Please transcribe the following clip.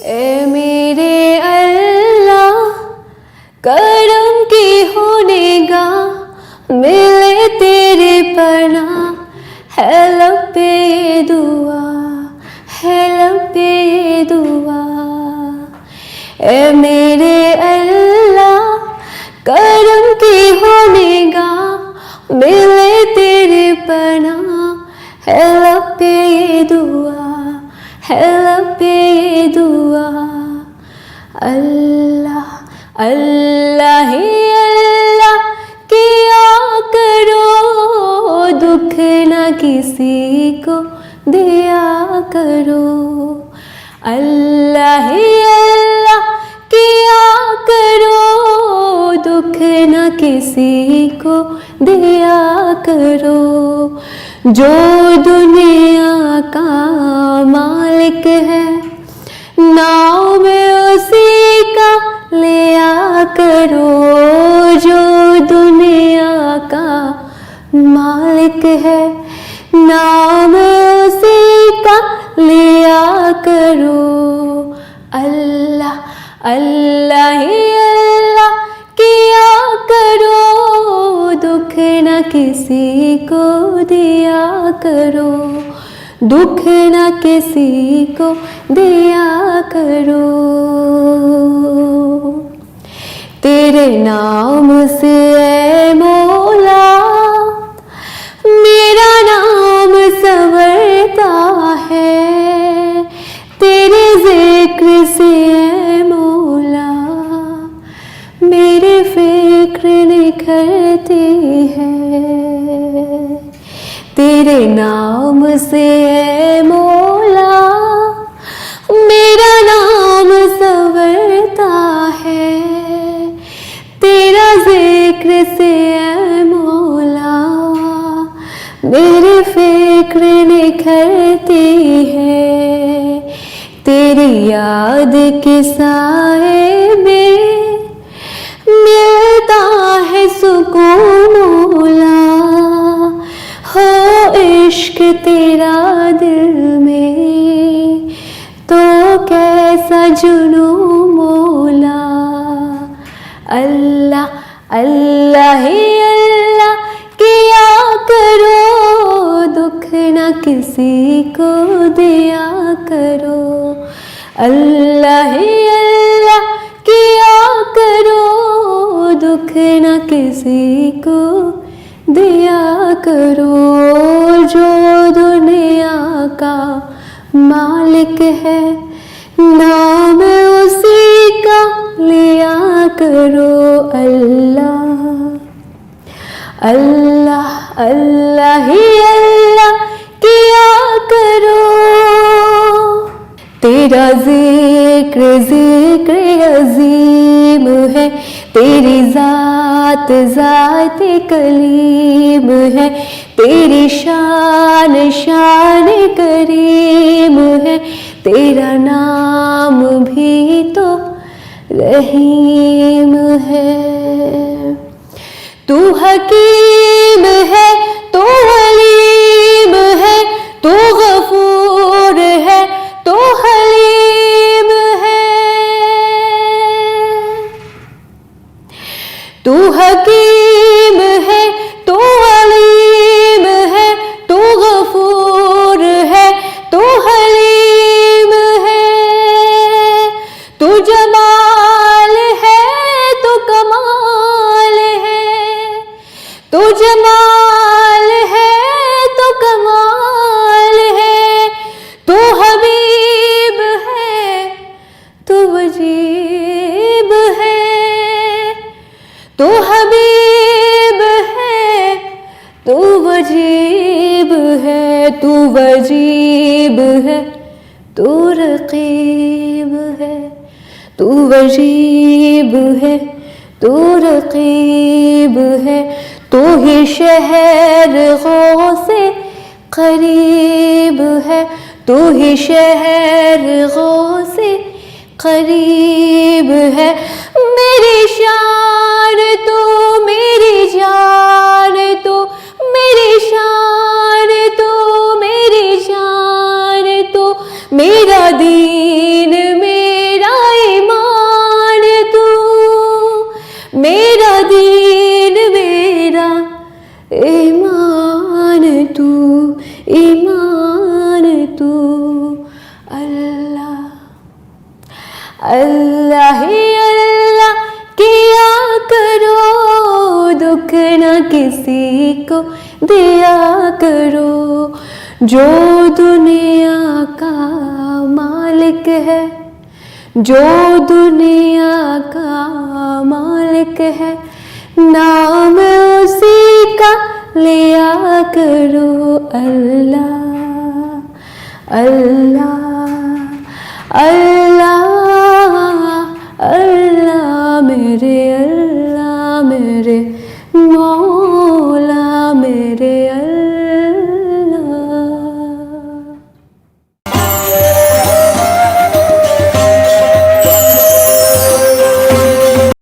ए मेरे अल्लाह करम की हो निगाह, मिले तेरे पनाह, है लब पे ये दुआ, है लब पे ये दुआ। ए मेरे अल्लाह करम की हो निगाह, मिले तेरे पनाह, है लब पे ये दुआ, है लब पे ये दुआ। अल्लाह अल्लाह ही अल्लाह किया करो, दुख न किसी को दिया करो। अल्लाह ही अल्लाह किया करो, दुख न किसी को दिया करो। जो दुनिया का मालिक है, नाम उसी का लिया करो। जो दुनिया का मालिक है, नाम उसी का लिया करो। अल्लाह अल्लाह ही अल्लाह किया करो, दुख न किसी को दिया करो, दुख न किसी को दिया करो। तेरे नाम से ऐ मौला मेरा नाम संवरता है, तेरे जिक्र से ऐ मौला मेरी फिक्र निखरती है। तेरे नाम से ऐ मौला मेरा नाम संवरता है, तेरा जिक्र से ऐ मौला मेरी फिक्र निखरती है। तेरी याद के साए में मिलता है सुकून मौला, हो इश्क तेरा दिल में तो कैसा जुनून मौला। अल्लाह अल्लाह ही अल्लाह किया करो, दुख न किसी को दिया करो। अल्लाह ही अल्लाह किया करो, दुख न किसी को दिया करो। जो दुनिया का मालिक है, नाम उसी का लिया करो। अल्लाह अल्लाह अल्लाह ही अल्लाह किया करो। तेरा जिक्र जिक्र अजीम है, तेरी ज़ात ज़ात कलीम है, तेरी शान शान करीम है, तेरा नाम भी तो रहीम है। तू हकीम है, तू हलीम है, तू गफूर है, तू हलीम है। तू हकीम है, तू हलीम है, तू गफूर है, तू हलीम है। तू जमाल है, तू कमाल है, तू जमाल है, तू कमाल है। तू हबीब है, तू वजीब है, तू हबीब है, तू वजीब है, तू वजीब है, तू रकीब है, तू वजीब है, तू रकीब है। तू ही शहर गौसे करीब है, तू ही शहर गौसे करीब है। मेरी शान तू, मेरी जान तू, मेरी शान तू, मेरी जान तू, मेरा दीन में अल्लाह ही अल्लाह किया करो, दुख न किसी को दिया करो। जो दुनिया का मालिक है, जो दुनिया का मालिक है, नाम उसी का लिया करो। अल्लाह अल्लाह अल्लाह।